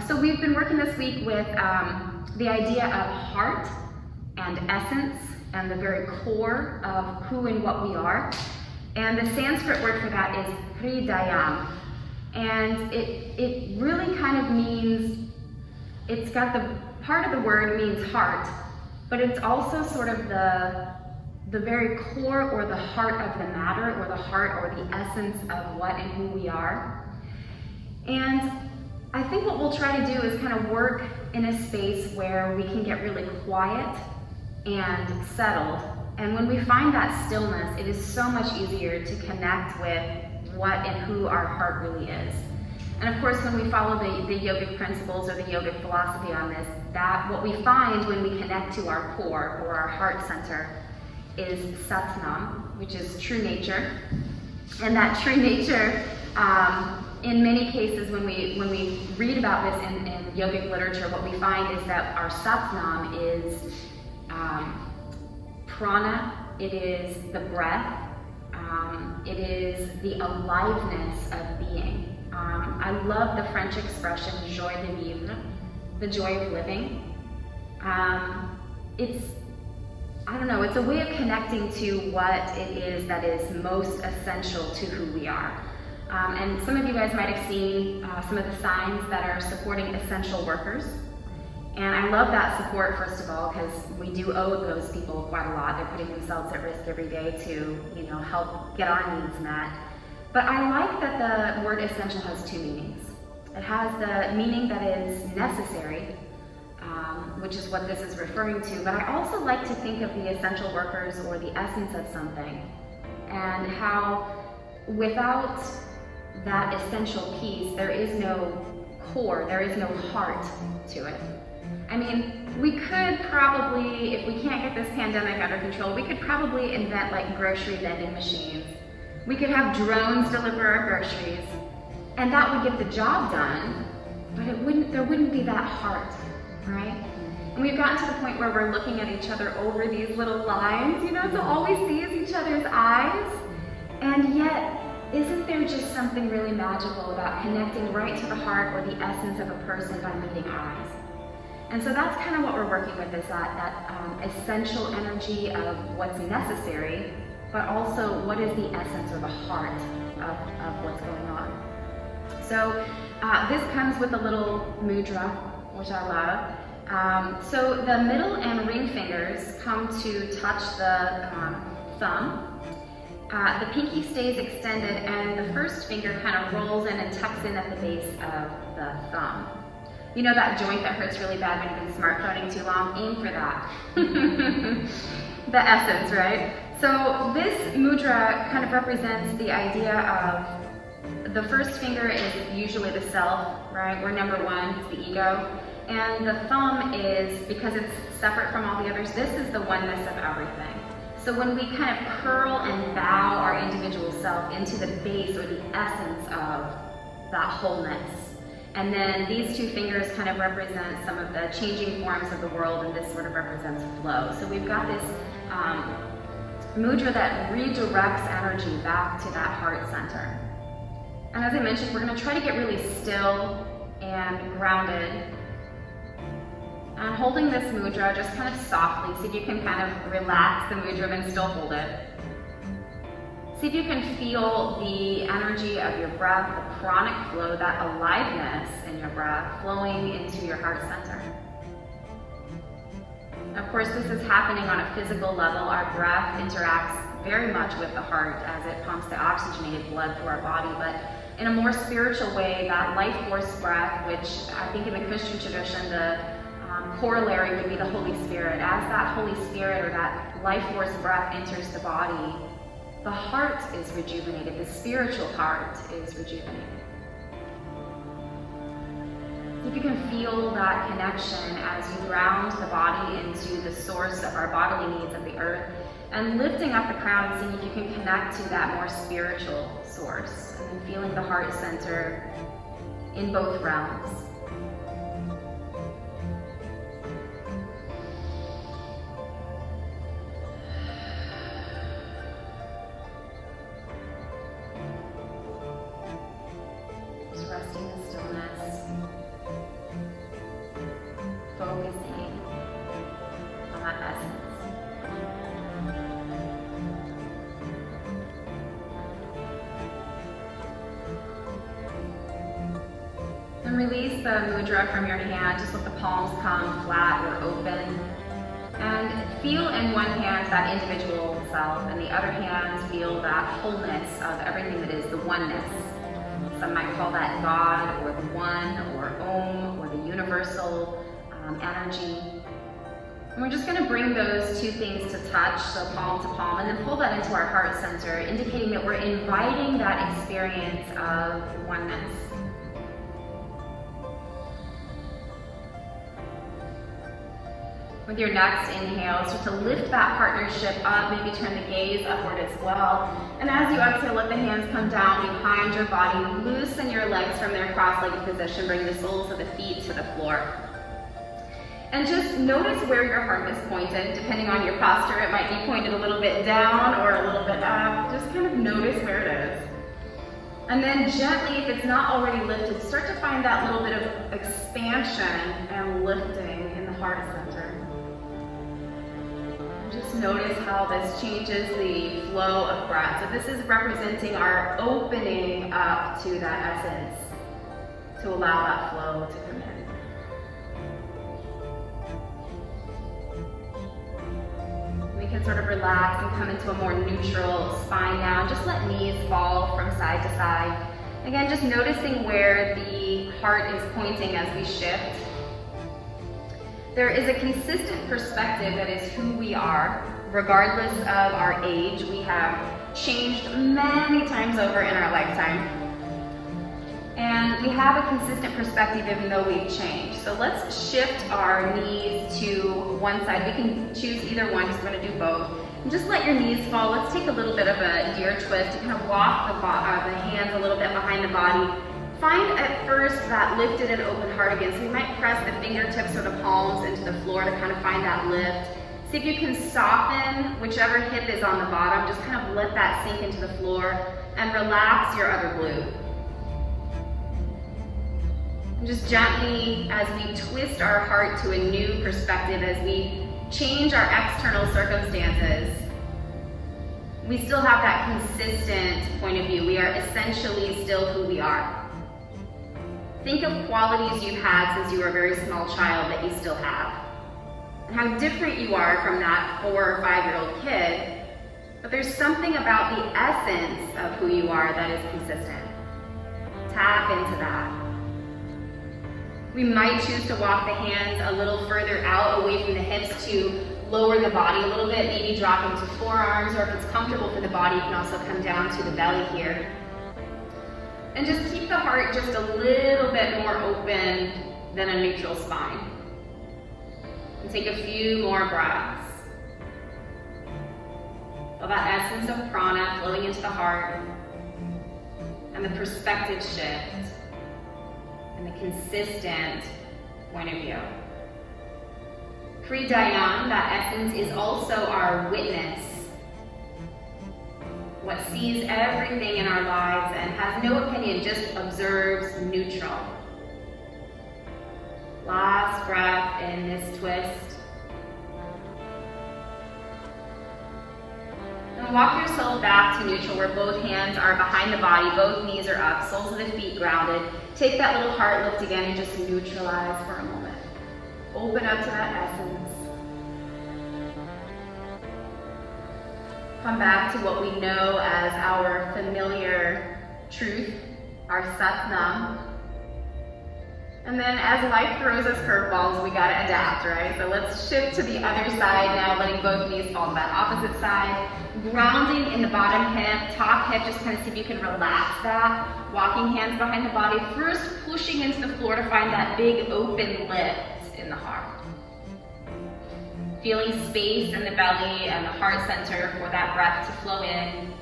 So we've been working this week with the idea of heart and essence and the very core of who and what we are. And the Sanskrit word for that is hridayam. And it really kind of means, it's got the part of the word means heart, but it's also sort of the very core or the heart of the matter, or the heart or the essence of what and who we are. And I think what we'll try to do is kind of work in a space where we can get really quiet and settled. And when we find that stillness, it is so much easier to connect with what and who our heart really is. And of course, when we follow the yogic principles or the yogic philosophy on this, that what we find when we connect to our core or our heart center is Satnam, which is true nature. And that true nature, in many cases, when we read about this in yogic literature, what we find is that our Satnam is prana, it is the breath, it is the aliveness of being. I love the French expression joie de vivre, the joy of living. It's a way of connecting to what it is that is most essential to who we are. And some of you guys might have seen some of the signs that are supporting essential workers. And I love that support, first of all, because we do owe those people quite a lot. They're putting themselves at risk every day to, help get our needs met. But I like that the word essential has two meanings. It has the meaning that is necessary, which is what this is referring to. But I also like to think of the essential workers or the essence of something, and how without that essential piece, there is no core, there is no heart to it. I mean, we could probably, if we can't get this pandemic under control, we could probably invent like grocery vending machines. We could have drones deliver our groceries, and that would get the job done, but there wouldn't be that heart, right? And we've gotten to the point where we're looking at each other over these little lines, so all we see is each other's eyes. And yet, isn't there just something really magical about connecting right to the heart or the essence of a person by meeting eyes? And so that's kind of what we're working with, is that essential energy of what's necessary, but also what is the essence or the heart of what's going on. So this comes with a little mudra, which I love. So the middle and ring fingers come to touch the thumb. The pinky stays extended, and the first finger kind of rolls in and tucks in at the base of the thumb. You know that joint that hurts really bad when you've been smartphoning too long? Aim for that. The essence, right? So this mudra kind of represents the idea of the first finger is usually the self, right? We're number one, it's the ego. And the thumb is, because it's separate from all the others, this is the oneness of everything. So when we kind of curl and bow our individual self into the base or the essence of that wholeness, and then these two fingers kind of represent some of the changing forms of the world, and this sort of represents flow. So we've got this mudra that redirects energy back to that heart center. And as I mentioned, we're going to try to get really still and grounded. And holding this mudra just kind of softly, see if you can kind of relax the mudra and still hold it. See if you can feel the energy of your breath, the pranic flow, that aliveness in your breath flowing into your heart center. Of course, this is happening on a physical level. Our breath interacts very much with the heart as it pumps the oxygenated blood through our body, but in a more spiritual way, that life force breath, which I think in the Christian tradition, the corollary would be the Holy Spirit. As that Holy Spirit or that life force breath enters the body, the heart is rejuvenated, the spiritual heart is rejuvenated. If you can feel that connection as you ground the body into the source of our bodily needs of the earth, and lifting up the crown and seeing if you can connect to that more spiritual source, and then feeling the heart center in both realms. Resting in stillness. And release the mudra from your hand. Just let the palms come flat or open. And feel in one hand that individual self, and the other hand feel that wholeness of everything that is the oneness. Some might call that God, or the one, or Om, or the universal energy. And we're just going to bring those two things to touch, so palm to palm, and then pull that into our heart center, indicating that we're inviting that experience of oneness. With your next inhale, start to lift that partnership up, maybe turn the gaze upward as well. And as you exhale, let the hands come down behind your body. Loosen your legs from their cross-legged position. Bring the soles of the feet to the floor. And just notice where your heart is pointed. Depending on your posture, it might be pointed a little bit down or a little bit up. Just kind of notice where it is. And then gently, if it's not already lifted, start to find that little bit of expansion and lifting in the heart center. Just notice how this changes the flow of breath. So this is representing our opening up to that essence, to allow that flow to come in. We can sort of relax and come into a more neutral spine now. Just let knees fall from side to side. Again, just noticing where the heart is pointing as we shift. There is a consistent perspective that is who we are, regardless of our age. We have changed many times over in our lifetime. And we have a consistent perspective even though we've changed. So let's shift our knees to one side. We can choose either one, just going to do both. And just let your knees fall. Let's take a little bit of a deer twist to kind of walk the hands a little bit behind the body. Find at first that lifted and open heart again. So you might press the fingertips or the palms into the floor to kind of find that lift. See if you can soften whichever hip is on the bottom. Just kind of let that sink into the floor and relax your other glute. And just gently, as we twist our heart to a new perspective, as we change our external circumstances, we still have that consistent point of view. We are essentially still who we are. Think of qualities you've had since you were a very small child that you still have. And how different you are from that 4 or 5-year-old kid. But there's something about the essence of who you are that is consistent. Tap into that. We might choose to walk the hands a little further out away from the hips to lower the body a little bit, maybe drop into forearms, or if it's comfortable for the body, you can also come down to the belly here. And just keep the heart just a little bit more open than a neutral spine. And take a few more breaths. Feel that essence of prana flowing into the heart, and the perspective shift, and the consistent point of view. Hridayam, that essence, is also our witness. What sees everything in our lives and has no opinion, just observes neutral. Last breath in this twist. And walk yourself back to neutral, where both hands are behind the body, both knees are up, soles of the feet grounded. Take that little heart lift again and just neutralize for a moment. Open up to that essence. Come back to what we know as our familiar truth, our Satnam. And then as life throws us curveballs, we gotta adapt, right? So let's shift to the other side now, letting both knees fall to that opposite side. Grounding in the bottom hip, top hip, just kind of see if you can relax that. Walking hands behind the body, first pushing into the floor to find that big open lift in the heart. Feeling space in the belly and the heart center for that breath to flow in.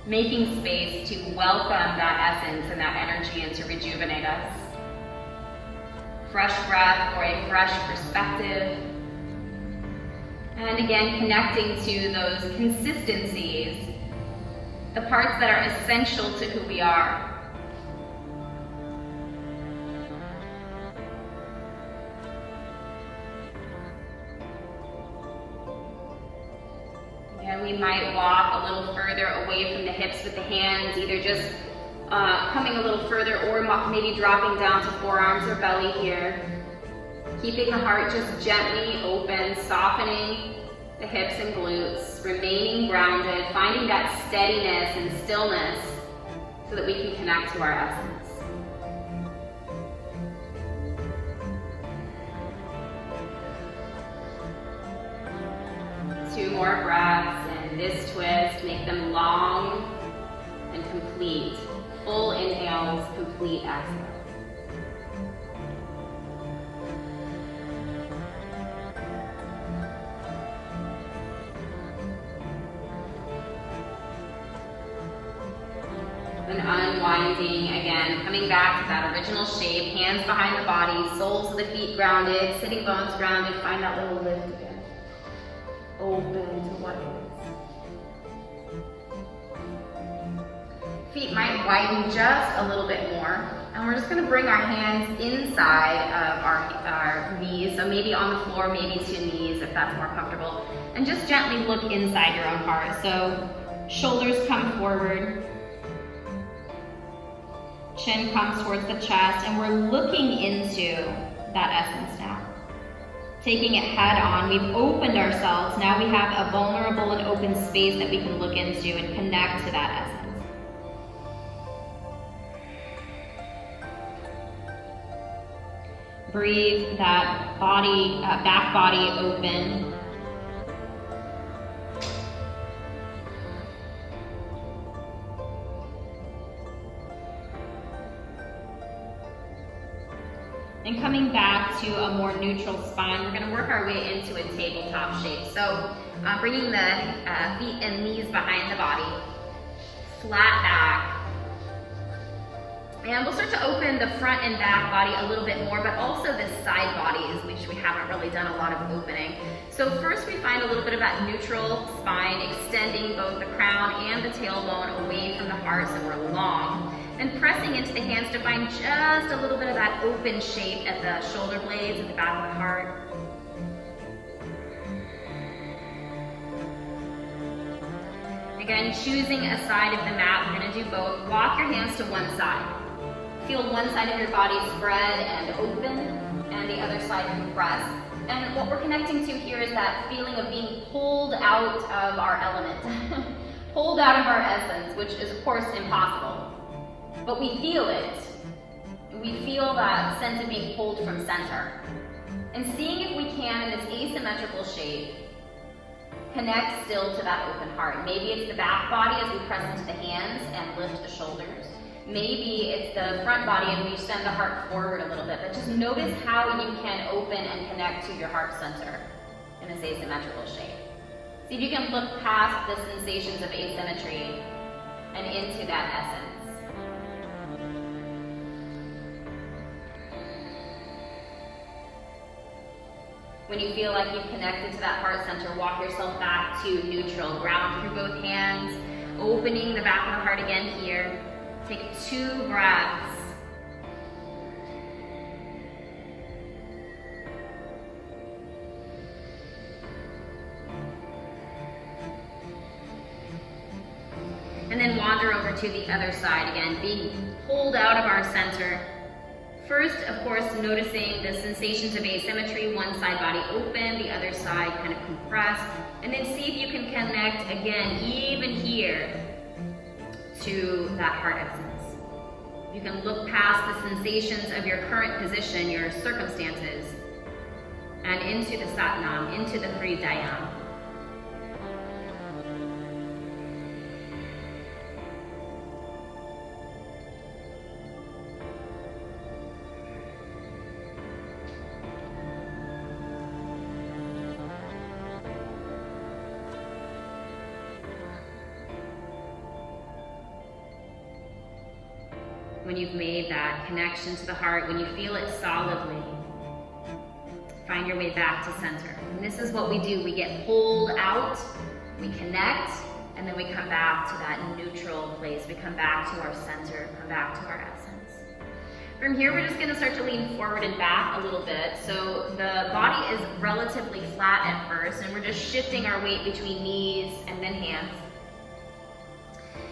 Making space to welcome that essence and that energy and to rejuvenate us. Fresh breath for a fresh perspective. And again, connecting to those consistencies, the parts that are essential to who we are. And we might walk a little further away from the hips with the hands, either just coming a little further, or maybe dropping down to forearms or belly here. Keeping the heart just gently open, softening the hips and glutes, remaining grounded, finding that steadiness and stillness so that we can connect to our essence. Two more breaths in this twist. Make them long and complete. Full inhales, complete exhale. And unwinding again, coming back to that original shape, hands behind the body, soles of the feet grounded, sitting bones grounded, find that little lift again. Open to what is. Feet might widen just a little bit more, and we're just going to bring our hands inside of our knees, so maybe on the floor, maybe to knees if that's more comfortable, and just gently look inside your own heart. So shoulders come forward, chin comes towards the chest, and we're looking into that essence now. Taking it head on, we've opened ourselves. Now we have a vulnerable and open space that we can look into and connect to that essence. Breathe that body, back body open. And coming back to a more neutral spine, we're going to work our way into a tabletop shape. So bringing the feet and knees behind the body, flat back. And we'll start to open the front and back body a little bit more, but also the side bodies, which we haven't really done a lot of opening. So first we find a little bit of that neutral spine, extending both the crown and the tailbone away from the heart so we're long. And pressing into the hands to find just a little bit of that open shape at the shoulder blades, at the back of the heart. Again, choosing a side of the mat, we're going to do both. Walk your hands to one side. Feel one side of your body spread and open, and the other side compress. And what we're connecting to here is that feeling of being pulled out of our element, pulled out of our essence, which is of course impossible. But we feel it. We feel that sense of being pulled from center. And seeing if we can, in this asymmetrical shape, connect still to that open heart. Maybe it's the back body as we press into the hands and lift the shoulders. Maybe it's the front body and we send the heart forward a little bit. But just notice how you can open and connect to your heart center in this asymmetrical shape. See if you can look past the sensations of asymmetry and into that essence. When you feel like you've connected to that heart center, walk yourself back to neutral. Ground through both hands, opening the back of the heart again here. Take 2 breaths. And then wander over to the other side again, being pulled out of our center. First, of course, noticing the sensations of asymmetry, one side body open, the other side kind of compressed, and then see if you can connect again, even here, to that heart essence. You can look past the sensations of your current position, your circumstances, and into the Satnam, into the hridayam. When you've made that connection to the heart, when you feel it solidly, find your way back to center. And this is what we do. We get pulled out, we connect, and then we come back to that neutral place. We come back to our center, come back to our essence. From here, we're just going to start to lean forward and back a little bit. So the body is relatively flat at first, and we're just shifting our weight between knees and then hands.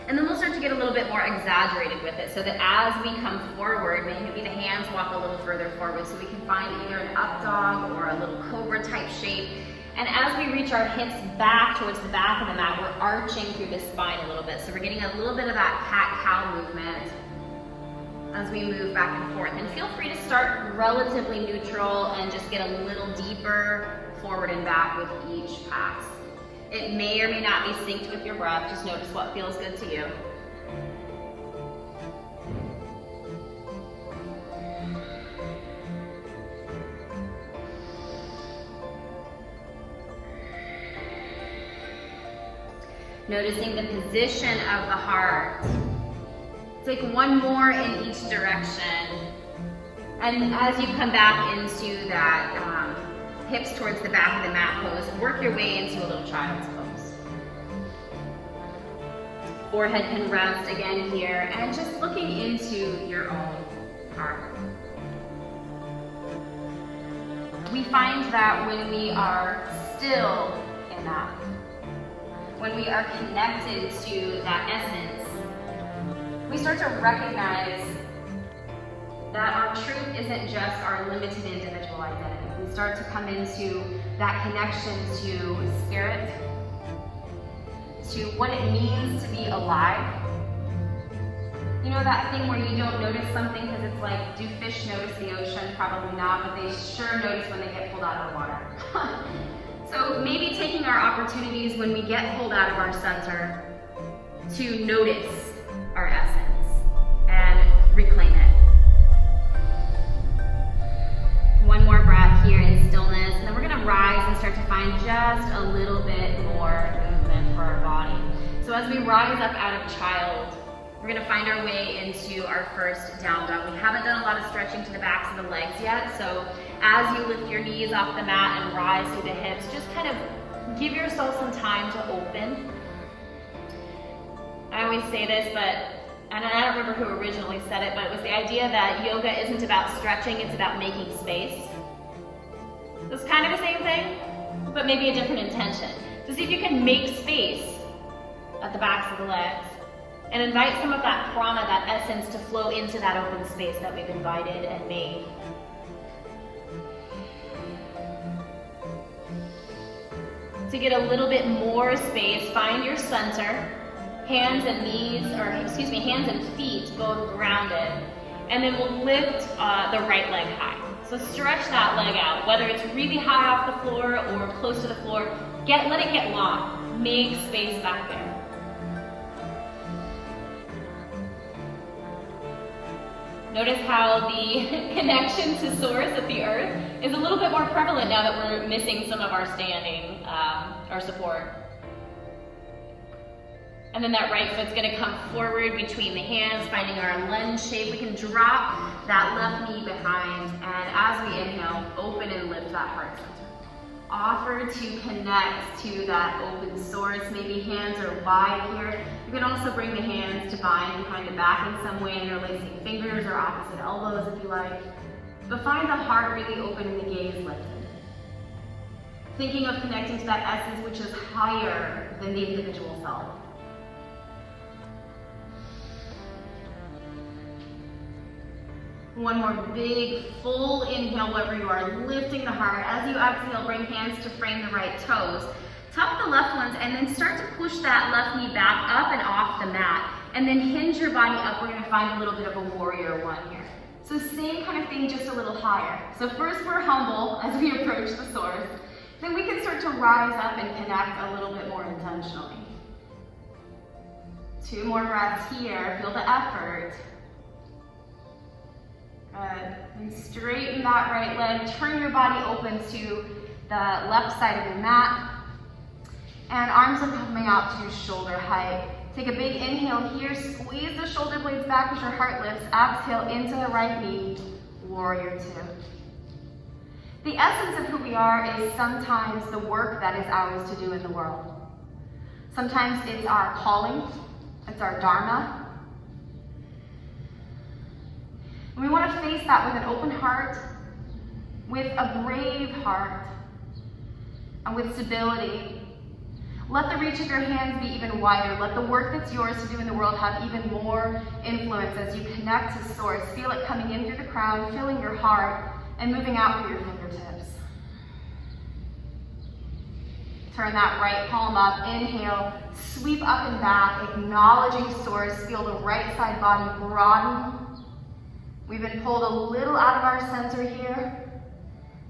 And then we'll start to get a little bit more exaggerated with it so that as we come forward, maybe the hands walk a little further forward so we can find either an up dog or a little cobra type shape. And as we reach our hips back towards the back of the mat, we're arching through the spine a little bit. So we're getting a little bit of that cat-cow movement as we move back and forth. And feel free to start relatively neutral and just get a little deeper forward and back with each pass. It may or may not be synced with your breath. Just notice what feels good to you. Noticing the position of the heart. Take one more in each direction. And as you come back into that hips towards the back of the mat pose, work your way into a little child's pose. Forehead can rest again here, and just looking into your own heart. We find that when we are still enough, when we are connected to that essence, we start to recognize that our truth isn't just our limited individual identity. We start to come into that connection to spirit, to what it means to be alive. You know that thing where you don't notice something because it's like, do fish notice the ocean? Probably not, but they sure notice when they get pulled out of the water. So maybe taking our opportunities when we get pulled out of our center to notice our essence and reclaim it. One more breath here in stillness, and then we're gonna rise and start to find just a little bit more movement for our body. So as we rise up out of child, we're gonna find our way into our first down dog. We haven't done a lot of stretching to the backs of the legs yet, so as you lift your knees off the mat and rise through the hips, just kind of give yourself some time to open. I always say this, and I don't remember who originally said it, but it was the idea that yoga isn't about stretching, it's about making space. It's kind of the same thing, but maybe a different intention. To see if you can make space at the backs of the legs and invite some of that prana, that essence, to flow into that open space that we've invited and made. To get a little bit more space, find your center. Hands and feet both grounded. And then we'll lift the right leg high. So stretch that leg out, whether it's really high off the floor or close to the floor. Let it get long. Make space back there. Notice how the connection to source at the earth is a little bit more prevalent now that we're missing some of our standing, our support. And then that right foot's gonna come forward between the hands, finding our lunge shape. We can drop that left knee behind, and as we inhale, open and lift that heart center. Offer to connect to that open source. Maybe hands are wide here. You can also bring the hands to bind behind the back in some way, interlacing fingers or opposite elbows if you like. But find the heart really open and the gaze lifted. Thinking of connecting to that essence which is higher than the individual self. One more big, full inhale wherever you are, lifting the heart. As you exhale, bring hands to frame the right toes. Tuck the left ones and then start to push that left knee back up and off the mat. And then hinge your body up. We're gonna find a little bit of a warrior one here. So same kind of thing, just a little higher. So first we're humble as we approach the source. Then we can start to rise up and connect a little bit more intentionally. 2 more breaths here, feel the effort. Good. And straighten that right leg. Turn your body open to the left side of the mat. And arms are coming out to shoulder height. Take a big inhale here. Squeeze the shoulder blades back as your heart lifts. Exhale into the right knee. Warrior 2. The essence of who we are is sometimes the work that is ours to do in the world. Sometimes it's our calling. It's our dharma. And we want to face that with an open heart, with a brave heart, and with stability. Let the reach of your hands be even wider. Let the work that's yours to do in the world have even more influence as you connect to Source. Feel it coming in through the crown, filling your heart, and moving out through your fingertips. Turn that right palm up. Inhale, sweep up and back, acknowledging Source. Feel the right side body broaden. We've been pulled a little out of our center here.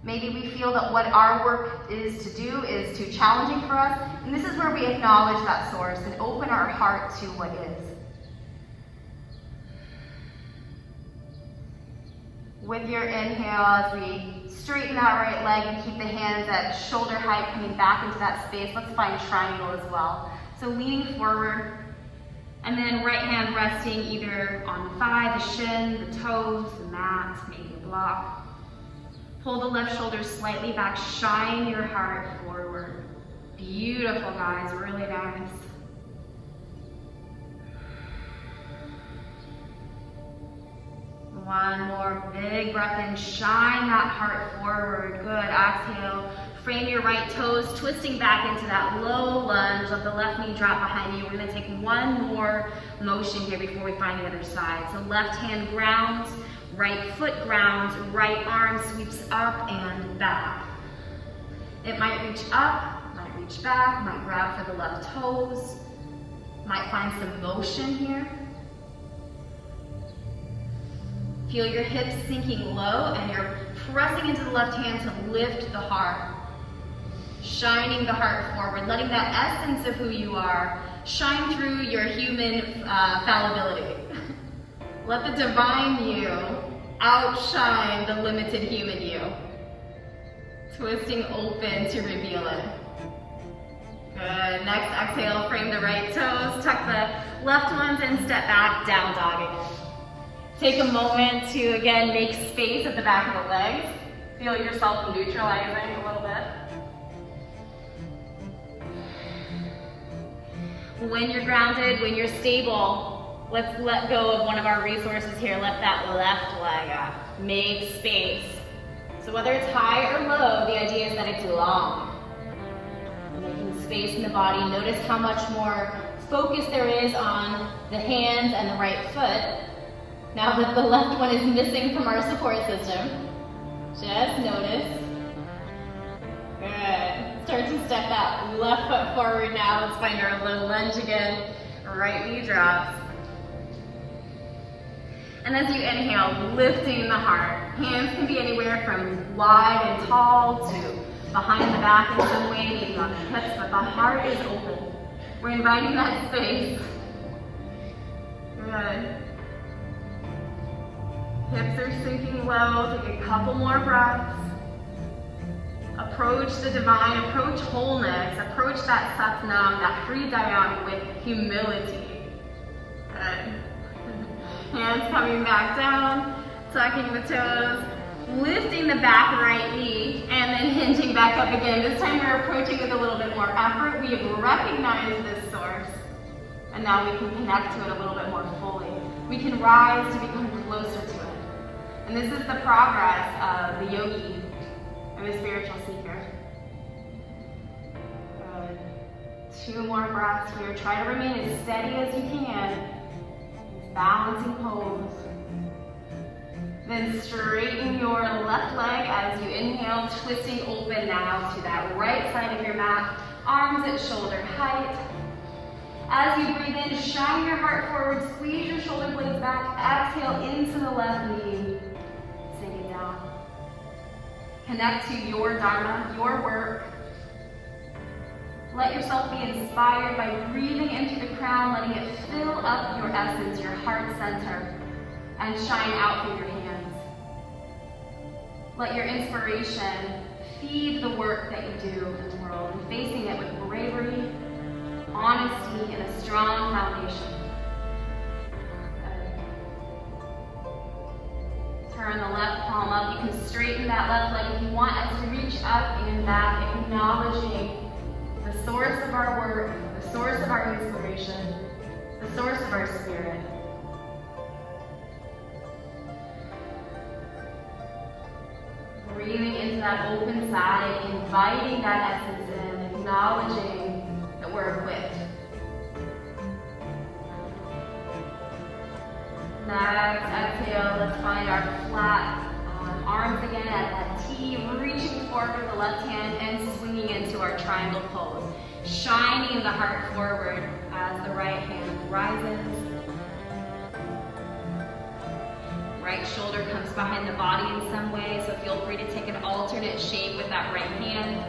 Maybe we feel that what our work is to do is too challenging for us, and this is where we acknowledge that Source and open our heart to what is. With your inhale, as we straighten that right leg and keep the hands at shoulder height, coming back into that space, let's find triangle as well. So leaning forward, and then right hand resting either on the thigh, the shin, the toes, the mat, maybe a block. Pull the left shoulder slightly back, shine your heart forward. Beautiful, guys, really nice. One more big breath in, shine that heart forward. Good, exhale. Frame your right toes, twisting back into that low lunge. Let the left knee drop behind you. We're gonna take one more motion here before we find the other side. So left hand grounds, right foot grounds, right arm sweeps up and back. It might reach up, might reach back, might grab for the left toes, might find some motion here. Feel your hips sinking low and you're pressing into the left hand to lift the heart. Shining the heart forward, letting that essence of who you are shine through your human fallibility. Let the divine you outshine the limited human you. Twisting open to reveal it. Good, next exhale, frame the right toes, tuck the left ones and step back, down dog again. Take a moment to, again, make space at the back of the legs. Feel yourself neutralizing a little bit. When you're grounded, when you're stable, let's let go of one of our resources here. Let that left leg up. Make space. So whether it's high or low, the idea is that it's long. Making space in the body. Notice how much more focus there is on the hands and the right foot. Now that the left one is missing from our support system, just notice. Good. Start to step that left foot forward now. Let's find our low lunge again. Right knee drops. And as you inhale, lifting the heart. Hands can be anywhere from wide and tall to behind the back in some way, maybe on the hips, but the heart is open. We're inviting that space. Good. Hips are sinking low. Take a couple more breaths. Approach the divine, approach wholeness, approach that satnam, that hridayam with humility. Good. Hands coming back down, tucking the toes, lifting the back right knee, and then hinging back up again. This time we're approaching with a little bit more effort. We have recognized this source, and now we can connect to it a little bit more fully. We can rise to become closer to it. And this is the progress of the yogi and the spiritual seeker. Good. 2 more breaths here. Try to remain as steady as you can. Balancing pose. Then straighten your left leg as you inhale, twisting open now to that right side of your mat. Arms at shoulder height. As you breathe in, shine your heart forward, squeeze your shoulder blades back. Exhale into the left knee. Sink it down. Connect to your dharma, your work. Let yourself be inspired by breathing into the crown, letting it fill up your essence, your heart center, and shine out through your hands. Let your inspiration feed the work that you do in the world, and facing it with bravery, honesty, and a strong foundation. Turn the left palm up. You can straighten that left leg if you want as you reach up and back, acknowledging the source of our work, the source of our inspiration, the source of our spirit. Breathing into that open side, inviting that essence in, acknowledging that word width. Next exhale, let's find our flat arms again at that T, reaching forward with the left hand and swinging into our triangle pose. Shining the heart forward as the right hand rises. Right shoulder comes behind the body in some way, so feel free to take an alternate shape with that right hand.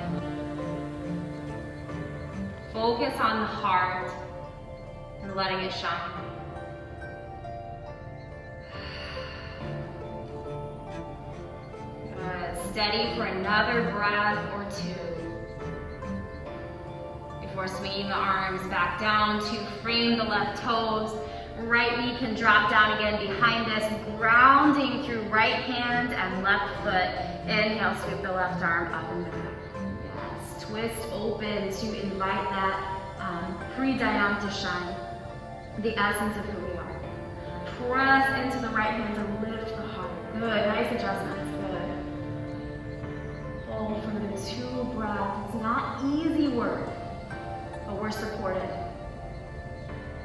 Focus on the heart and letting it shine. Good. Steady for another breath or two. Before swinging the arms back down to frame the left toes. Right knee can drop down again behind us, grounding through right hand and left foot. Inhale, sweep the left arm up and back. Yes, twist open to invite that hridayam to shine, the essence of who we are. Press into the right hand to lift the heart. Good, nice adjustments, good. Hold for another 2 breaths. It's not easy work, but we're supported.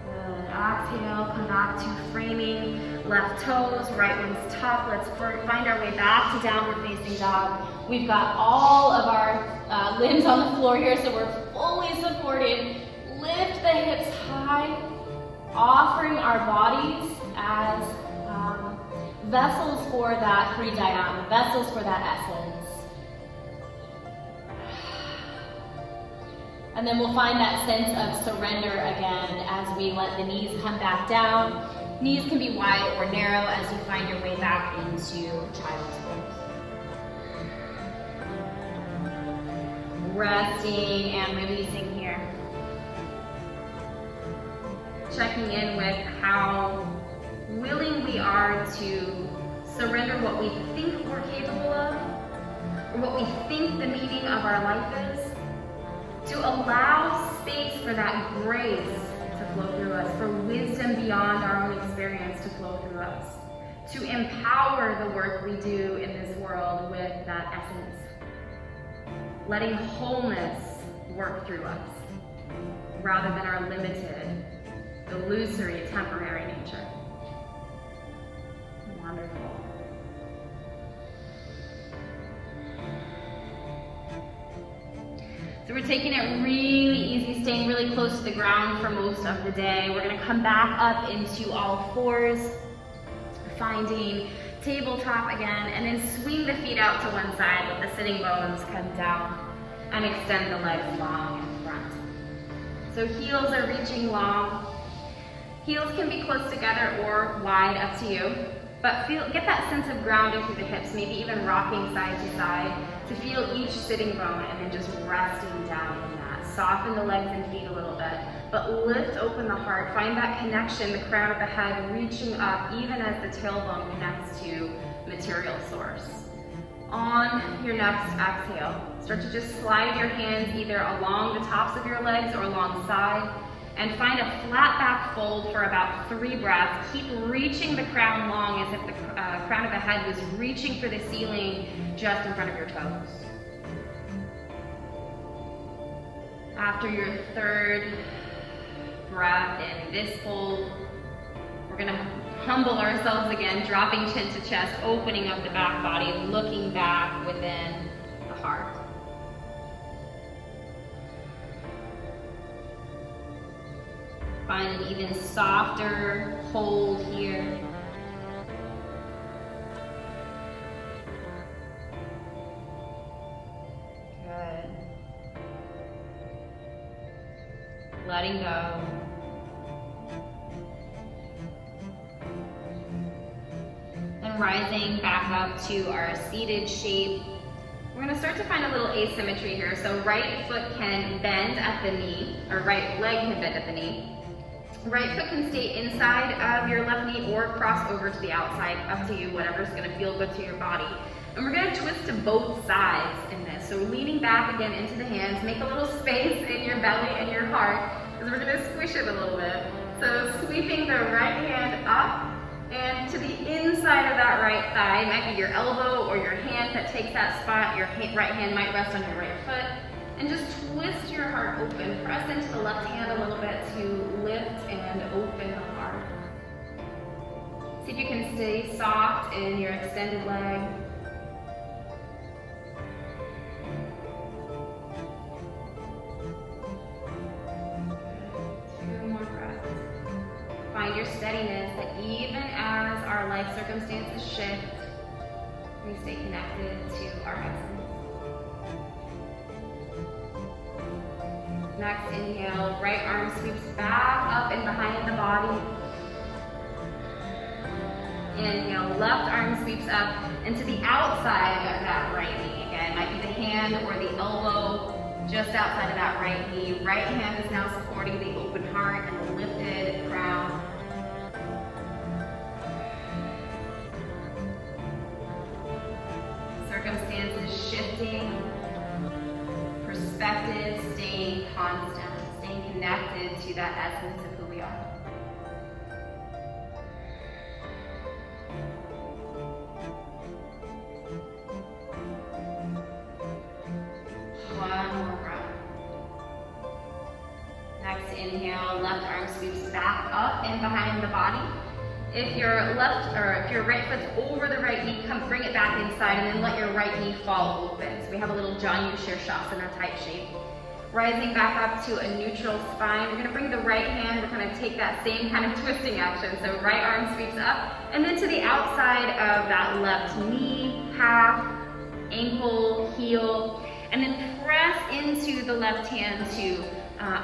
Good. Exhale, come back to framing left toes, right one's tucked. Let's find our way back to downward facing dog. We've got all of our limbs on the floor here, so we're fully supported. Lift the hips high, offering our bodies as vessels for that hridayam, vessels for that essence. And then we'll find that sense of surrender again as we let the knees come back down. Knees can be wide or narrow as you find your way back into child's pose. Resting and releasing here. Checking in with how willing we are to surrender what we think we're capable of, or what we think the meaning of our life is, to allow space for that grace to flow through us, for wisdom beyond our own experience to flow through us, to empower the work we do in this world with that essence, letting wholeness work through us, rather than our limited, illusory, temporary nature. Wonderful. So we're taking it really easy, staying really close to the ground for most of the day. We're going to come back up into all fours, finding tabletop again, and then swing the feet out to one side, let the sitting bones come down, and extend the legs long in front. So heels are reaching long. Heels can be close together or wide, up to you. But get that sense of grounding through the hips, maybe even rocking side to side to feel each sitting bone and then just resting down in that. Soften the legs and feet a little bit, but lift open the heart. Find that connection, the crown of the head reaching up even as the tailbone connects to material source. On your next exhale, start to just slide your hands either along the tops of your legs or alongside. And find a flat back fold for about 3 breaths. Keep reaching the crown long as if the crown of the head was reaching for the ceiling just in front of your toes. After your 3rd breath in this fold, we're going to humble ourselves again, dropping chin to chest, opening up the back body, looking back within the heart. Find an even softer hold here. Good. Letting go. Then rising back up to our seated shape. We're going to start to find a little asymmetry here. So right foot can bend at the knee, or right leg can bend at the knee. Right foot can stay inside of your left knee or cross over to the outside, up to you, whatever's going to feel good to your body. And we're going to twist to both sides in this. So leaning back again into the hands, make a little space in your belly and your heart, because we're going to squish it a little bit. So sweeping the right hand up and to the inside of that right thigh. It might be your elbow or your hand that takes that spot. Your right hand might rest on your right foot. And just twist your heart open. Press into the left hand a little bit to lift and open the heart. See if you can stay soft in your extended leg. Two more breaths. Find your steadiness that even as our life circumstances shift, we stay connected to our essence. Next, inhale, right arm sweeps back up and behind the body. Inhale, left arm sweeps up into the outside of that right knee. Again, it might be the hand or the elbow just outside of that right knee. Right hand is now supporting the open heart and the lifted crown. Circumstances shifting, perspective staying constant, staying connected to that essence of who we are. One more breath. Next inhale, left arm sweeps back up and behind the body. If your right foot's over the right knee, bring it back inside and then let your right knee fall open. So we have a little Jaymi Shirshasana type shape. Rising back up to a neutral spine. We're gonna bring the right hand, we're gonna take that same kind of twisting action. So right arm sweeps up and then to the outside of that left knee, calf, ankle, heel, and then press into the left hand to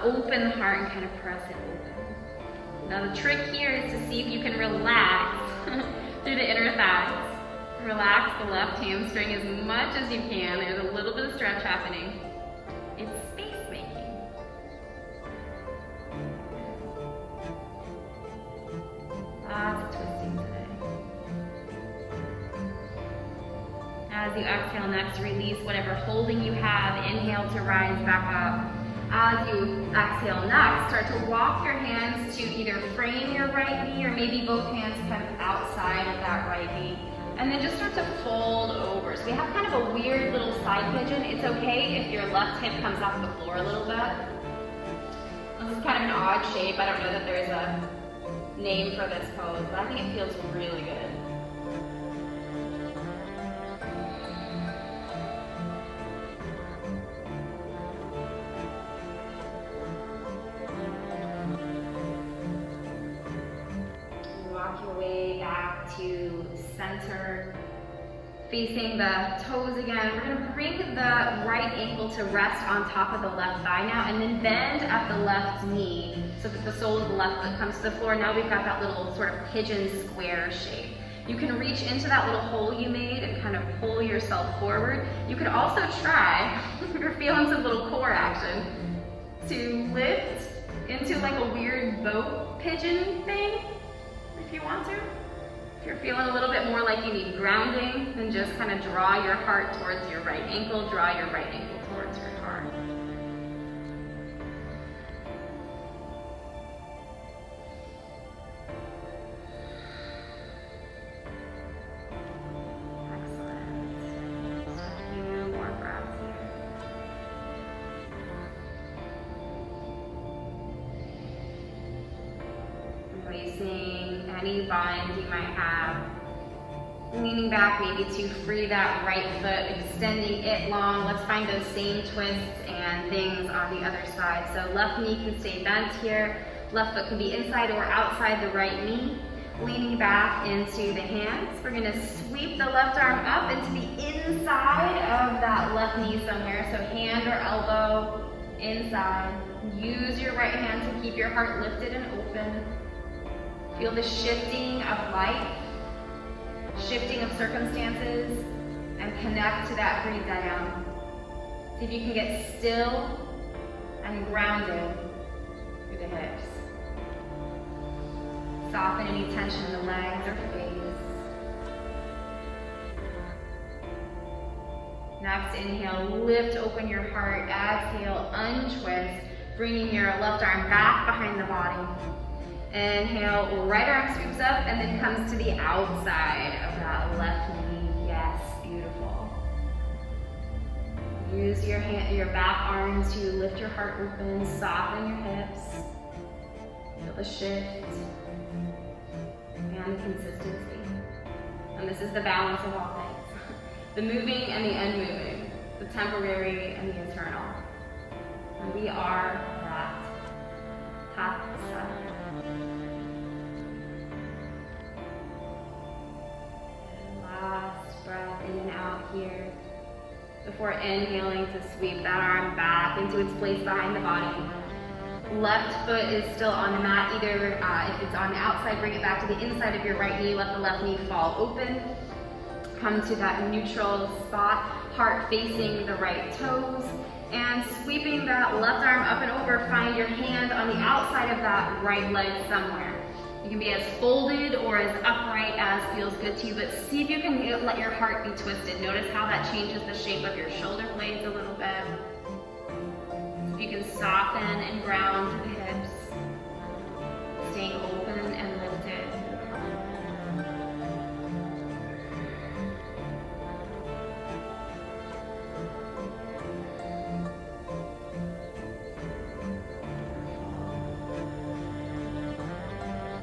open the heart and kind of press it open. Now the trick here is to see if you can relax through the inner thighs. Relax the left hamstring as much as you can. There's a little bit of stretch happening. It's space making. Lots of twisting today. As you exhale next, release whatever holding you have. Inhale to rise back up. As you exhale next, start to walk your hands to either frame your right knee or maybe both hands kind of outside of that right knee. And then just start to fold over. So we have kind of a weird little side pigeon. It's okay if your left hip comes off the floor a little bit. This is kind of an odd shape. I don't know that there's a name for this pose, but I think it feels really good. To center, facing the toes again. We're going to bring the right ankle to rest on top of the left thigh now, and then bend at the left knee so that the sole of the left foot comes to the floor. Now we've got that little sort of pigeon square shape. You can reach into that little hole you made and kind of pull yourself forward. You could also try, if you're feeling some little core action, to lift into like a weird boat pigeon thing, if you want to. If you're feeling a little bit more like you need grounding, then just kind of draw your heart towards your right ankle, draw your right ankle towards your heart. Excellent. Just a few more breaths here. Releasing any bind you might have. Leaning back maybe to free that right foot, extending it long. Let's find those same twists and things on the other side. So left knee can stay bent here. Left foot can be inside or outside the right knee. Leaning back into the hands. We're going to sweep the left arm up into the inside of that left knee somewhere. So hand or elbow inside. Use your right hand to keep your heart lifted and open. Feel the shifting of life, shifting of circumstances, and connect to that hridayam. See if you can get still and grounded through the hips. Soften any tension in the legs or face. Next, inhale, lift open your heart. Exhale, untwist, bringing your left arm back behind the body. Inhale, right arm sweeps up and then comes to the outside of that left knee. Yes, beautiful. Use your back arm to lift your heart open, soften your hips. Feel the shift and the consistency. And this is the balance of all things. The moving and the unmoving, the temporary and the eternal. And we are that. Tassa. And last breath in and out here. Before inhaling to sweep that arm back into its place behind the body. Left foot is still on the mat. Either if it's on the outside, bring it back to the inside of your right knee. Let the left knee fall open. Come to that neutral spot. Heart facing the right toes. And sweeping that left arm up and over, find your hand on the outside of that right leg somewhere. You can be as folded or as upright as feels good to you, but see if you can let your heart be twisted. Notice how that changes the shape of your shoulder blades a little bit. If you can soften and ground the hips, staying open and lifted.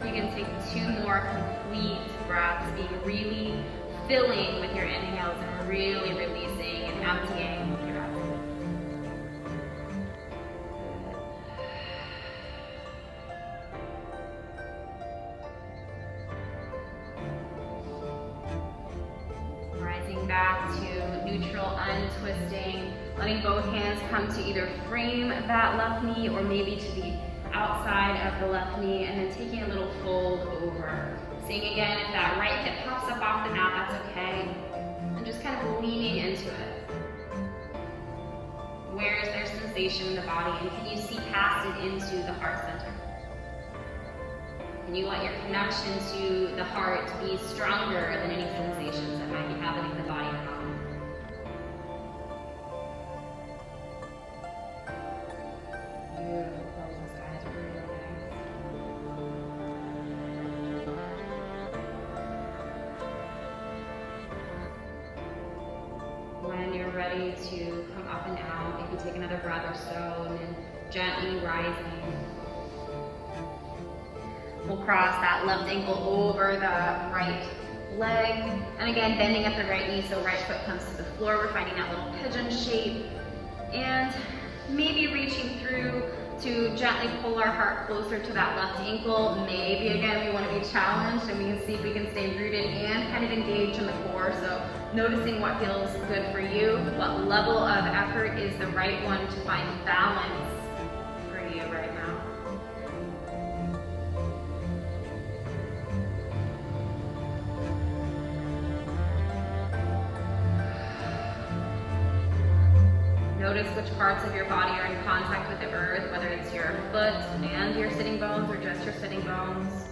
You can take 2 more complete breaths, being really filling with your inhales and really releasing and emptying with your exhales. Rising back to neutral, untwisting, letting both hands come to either frame that left knee or maybe to the outside of the left knee, and then taking a little fold over. Seeing again, if that right hip pops up off the mat, that's okay. And just kind of leaning into it. Where is there sensation in the body, and can you see past it into the heart center? Can you let your connection to the heart be stronger than any sensations that might be happening in the body around? When you're ready to come up and out, maybe take another breath or so, and then gently rising. We'll cross that left ankle over the right leg. And again, bending at the right knee, so right foot comes to the floor. We're finding that little pigeon shape. And maybe reaching through to gently pull our heart closer to that left ankle. Maybe again, we want to be challenged, and we can see if we can stay rooted and kind of engage in the core. So noticing what feels good for you, what level of effort is the right one to find balance for you right now. Notice which parts of your body are in contact with the earth, whether it's your foot and your sitting bones or just your sitting bones,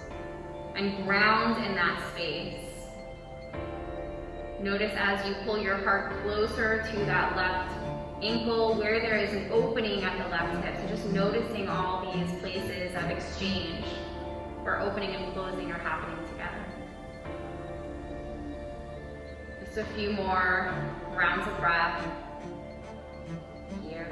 and ground in that space. Notice as you pull your heart closer to that left ankle where there is an opening at the left hip. So just noticing all these places of exchange where opening and closing are happening together. Just a few more rounds of breath. Here.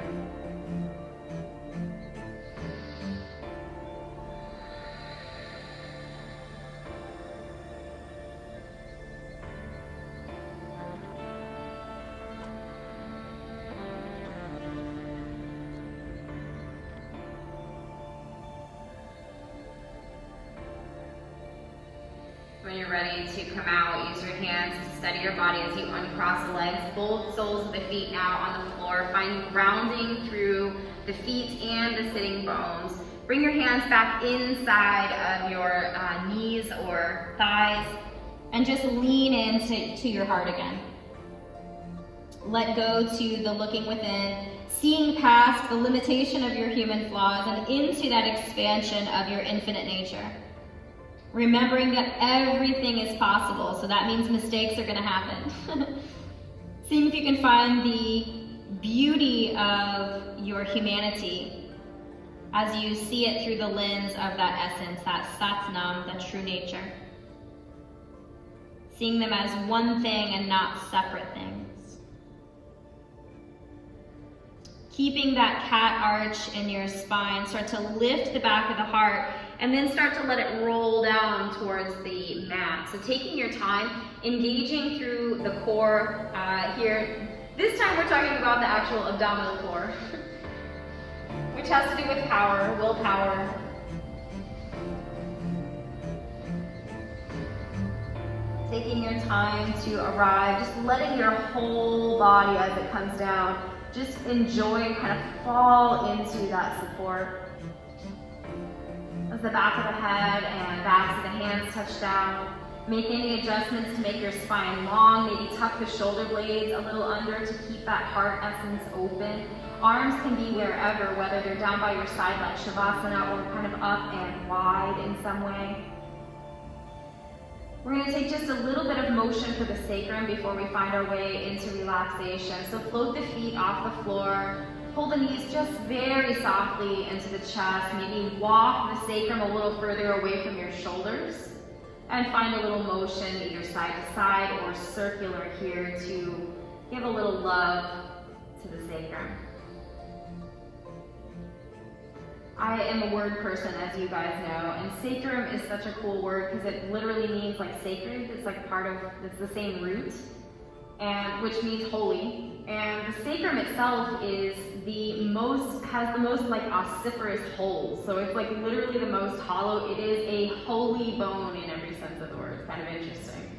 When you're ready to come out, use your hands to steady your body as you uncross the legs. Both soles of the feet now on the floor. Find grounding through the feet and the sitting bones. Bring your hands back inside of your knees or thighs and just lean into your heart again. Let go to the looking within, seeing past the limitation of your human flaws and into that expansion of your infinite nature. Remembering that everything is possible, so that means mistakes are going to happen. Seeing if you can find the beauty of your humanity as you see it through the lens of that essence, that Satnam, the true nature. Seeing them as one thing and not separate things. keeping that cat arch in your spine. Start to lift the back of the heart, and then start to let it roll down towards the mat. So taking your time, engaging through the core here. This time we're talking about the actual abdominal core, which has to do with power, willpower. Taking your time to arrive, just letting your whole body as it comes down, just enjoy, kind of fall into that support. As the back of the head and backs of the hands touch down, make any adjustments to make your spine long, maybe tuck the shoulder blades a little under to keep that heart essence open. Arms can be wherever, whether they're down by your side like Shavasana or kind of up and wide in some way. We're going to take just a little bit of motion for the sacrum before we find our way into relaxation. So float the feet off the floor, pull the knees just very softly into the chest, maybe walk the sacrum a little further away from your shoulders, and find a little motion either side to side or circular here to give a little love to the sacrum. I am a word person, as you guys know, and sacrum is such a cool word because it literally means like sacred. It's like it's the same root, and which means holy. And the sacrum itself has the most like ossiferous holes. So it's like literally the most hollow. It is a holy bone in every sense of the word. It's kind of interesting.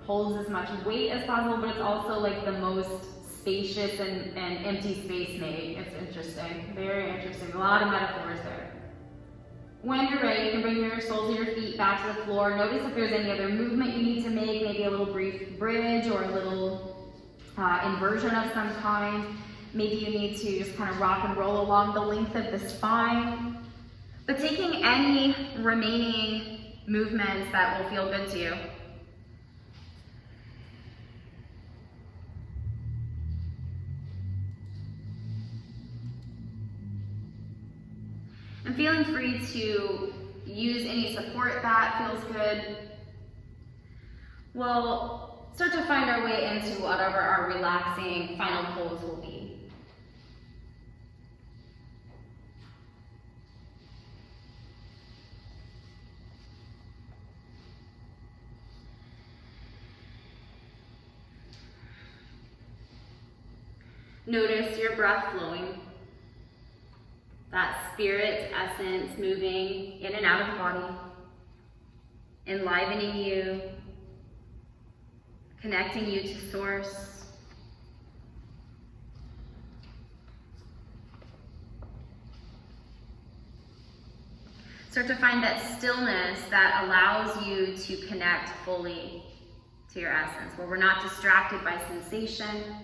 Holds as much weight as possible, but it's also like the most spacious and empty space made. It's interesting, very interesting. A lot of metaphors there. When you're ready, you can bring your soles of your feet back to the floor. Notice if there's any other movement you need to make, maybe a little brief bridge or a little inversion of some kind. Maybe you need to just kind of rock and roll along the length of the spine. But taking any remaining movements that will feel good to you. And feeling free to use any support that feels good. We'll start to find our way into whatever our relaxing final pose will be. Notice your breath flowing. That spirit essence moving in and out of the body, enlivening you, connecting you to source. Start to find that stillness that allows you to connect fully to your essence, where we're not distracted by sensation.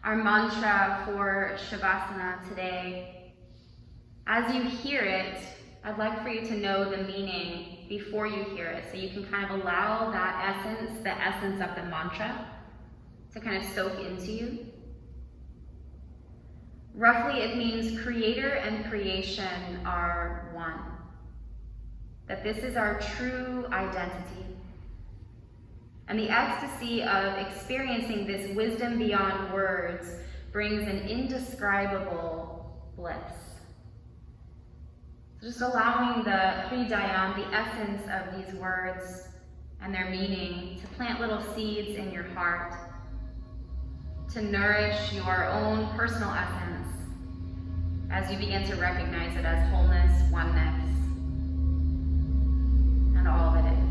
Our mantra for Shavasana today, as you hear it, I'd like for you to know the meaning before you hear it, so you can kind of allow that essence, the essence of the mantra, to kind of soak into you. Roughly, it means creator and creation are one. That this is our true identity. And the ecstasy of experiencing this wisdom beyond words brings an indescribable bliss. So just allowing the hridayam, the essence of these words and their meaning, to plant little seeds in your heart, to nourish your own personal essence as you begin to recognize it as wholeness, oneness, and all that it is.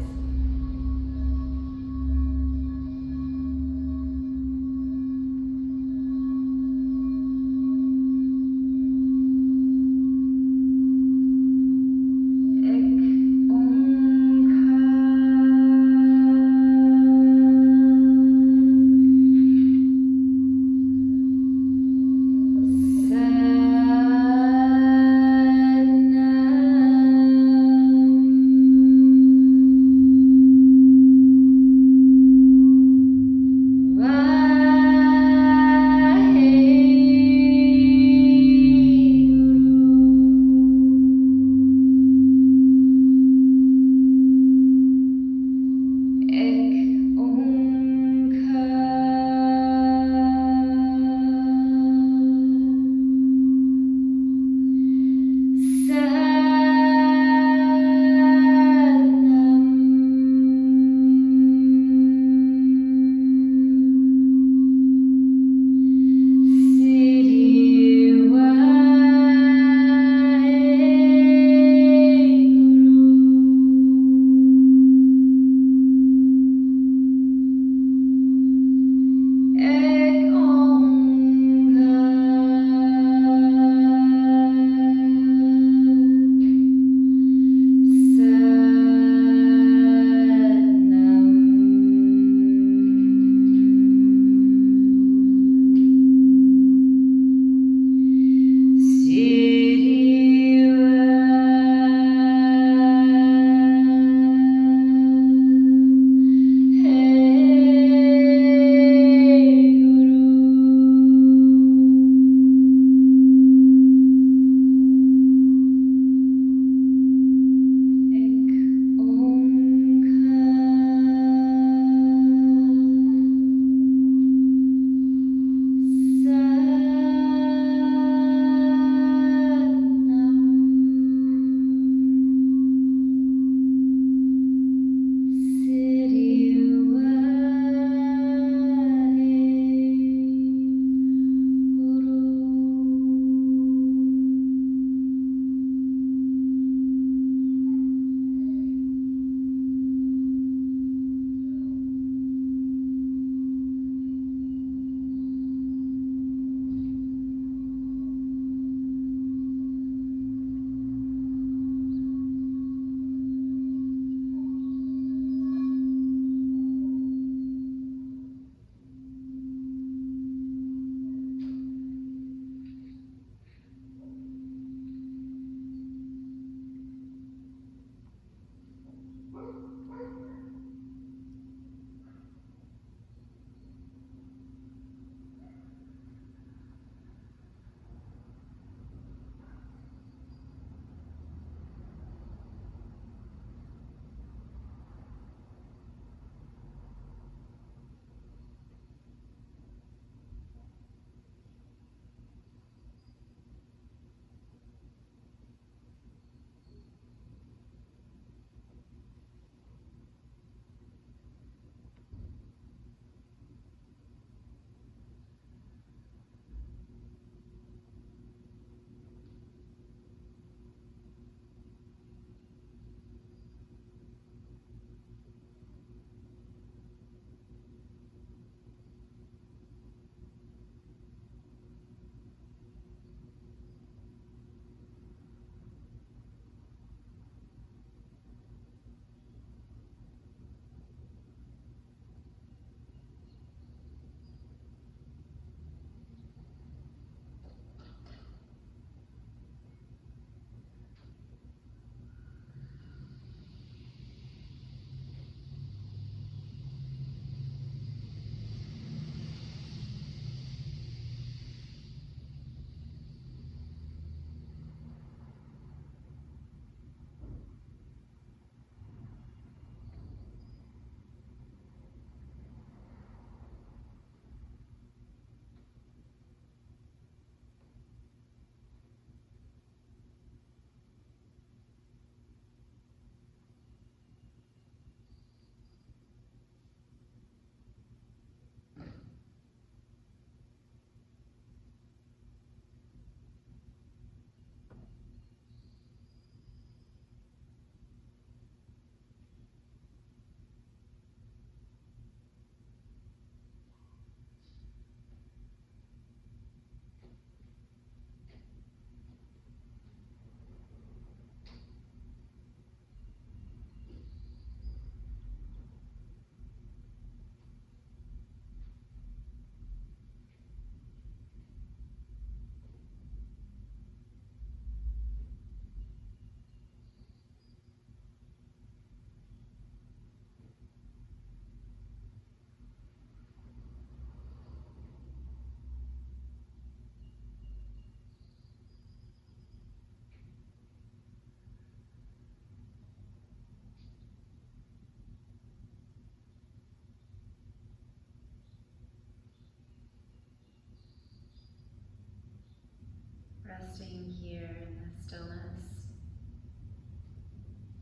Resting here in the stillness.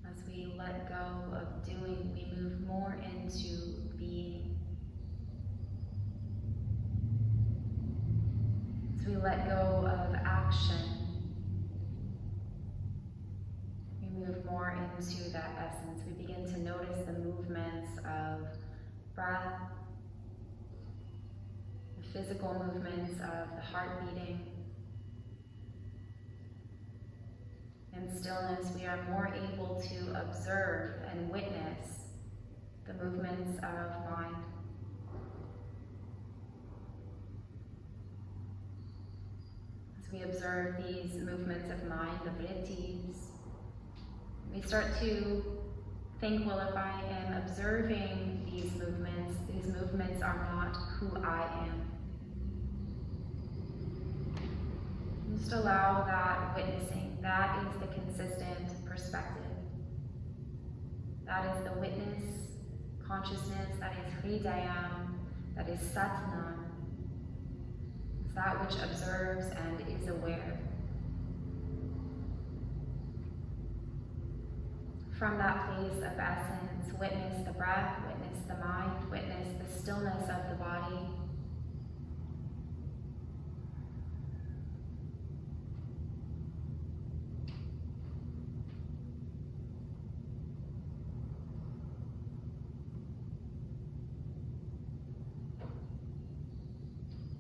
As we let go of doing, we move more into being. As we let go of action, we move more into that essence. We begin to notice the movements of breath, the physical movements of the heart beating. In stillness, we are more able to observe and witness the movements of mind. As we observe these movements of mind, the vrttis, we start to think, well, if I am observing these movements are not who I am. Just allow that witnessing. That is the consistent perspective. That is the witness consciousness. That is hridayam. That is satnam. It's that which observes and is aware. From that place of essence, witness the breath, witness the mind, witness the stillness of the body.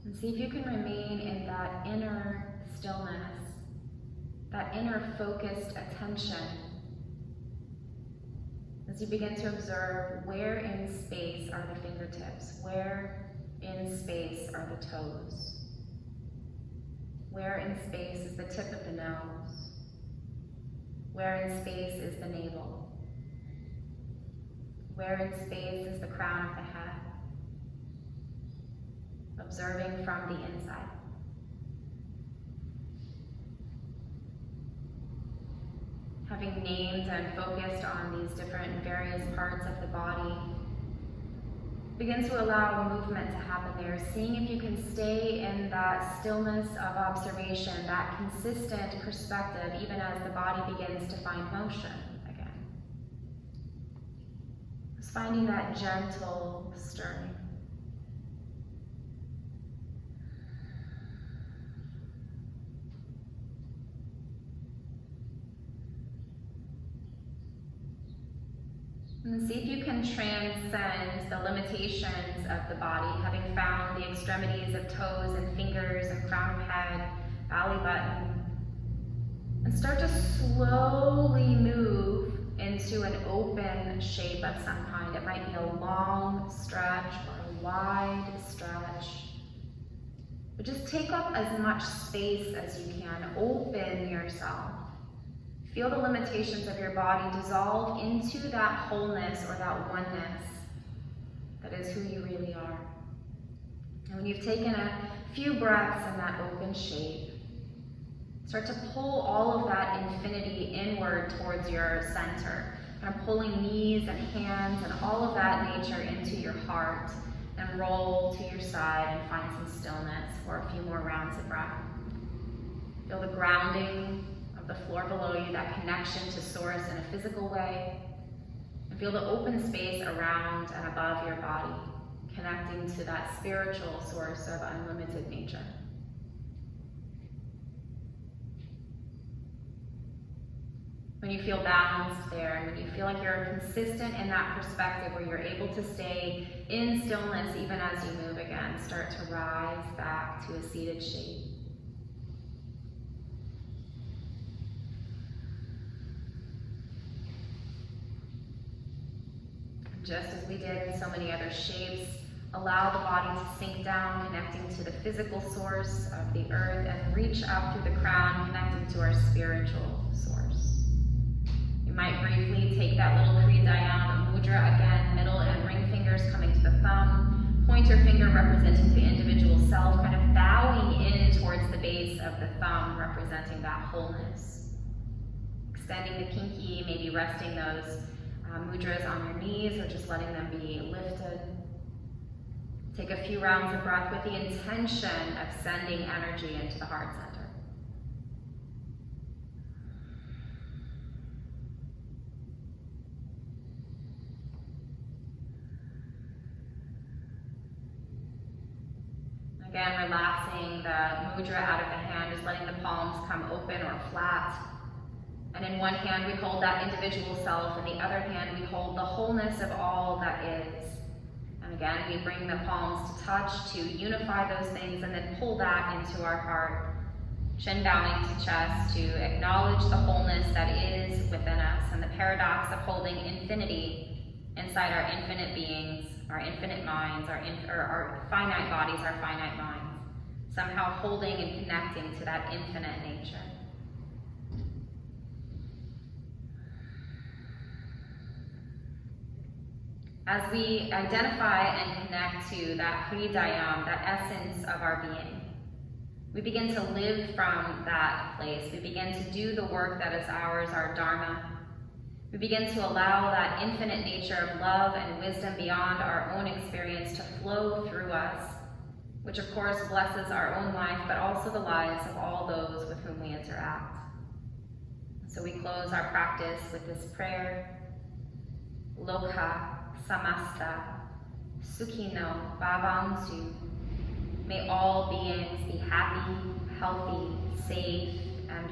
And see if you can remain in that inner stillness, that inner focused attention, as you begin to observe where in space are the fingertips, where in space are the toes, where in space is the tip of the nose, where in space is the navel, where in space is the crown of the head. Observing from the inside. Having named and focused on these different various parts of the body, begin to allow movement to happen there, seeing if you can stay in that stillness of observation, that consistent perspective, even as the body begins to find motion again. Just finding that gentle stirring. And see if you can transcend the limitations of the body, having found the extremities of toes and fingers and crown of head, belly button, and start to slowly move into an open shape of some kind. It might be a long stretch or a wide stretch, but just take up as much space as you can. Open yourself. Feel the limitations of your body dissolve into that wholeness or that oneness that is who you really are. And when you've taken a few breaths in that open shape, start to pull all of that infinity inward towards your center, kind of pulling knees and hands and all of that nature into your heart, and roll to your side and find some stillness for a few more rounds of breath. Feel the grounding the floor below you, that connection to source in a physical way, and feel the open space around and above your body, connecting to that spiritual source of unlimited nature. When you feel balanced there, and when you feel like you're consistent in that perspective where you're able to stay in stillness even as you move again, start to rise back to a seated shape. Just as we did in so many other shapes, allow the body to sink down, connecting to the physical source of the earth, and reach up through the crown, connecting to our spiritual source. You might briefly take that little hridayam mudra again, middle and ring fingers coming to the thumb, pointer finger representing the individual self, kind of bowing in towards the base of the thumb, representing that wholeness. Extending the pinky, maybe resting those mudras on your knees or just letting them be lifted. Take a few rounds of breath with the intention of sending energy into the heart center. Again, relaxing the mudra out of the hand, just letting the palms come open or flat. And in one hand, we hold that individual self. In the other hand, we hold the wholeness of all that is. And again, we bring the palms to touch, to unify those things, and then pull that into our heart. Shin bowing to chest, to acknowledge the wholeness that is within us, and the paradox of holding infinity inside our infinite beings, our infinite minds, our finite bodies, our finite minds. Somehow holding and connecting to that infinite nature. As we identify and connect to that hridayam, that essence of our being, we begin to live from that place. We begin to do the work that is ours, our dharma. We begin to allow that infinite nature of love and wisdom beyond our own experience to flow through us, which of course blesses our own life, but also the lives of all those with whom we interact. So we close our practice with this prayer. Lokha samasta sukhino bhavantu. May all beings be happy, healthy, safe, and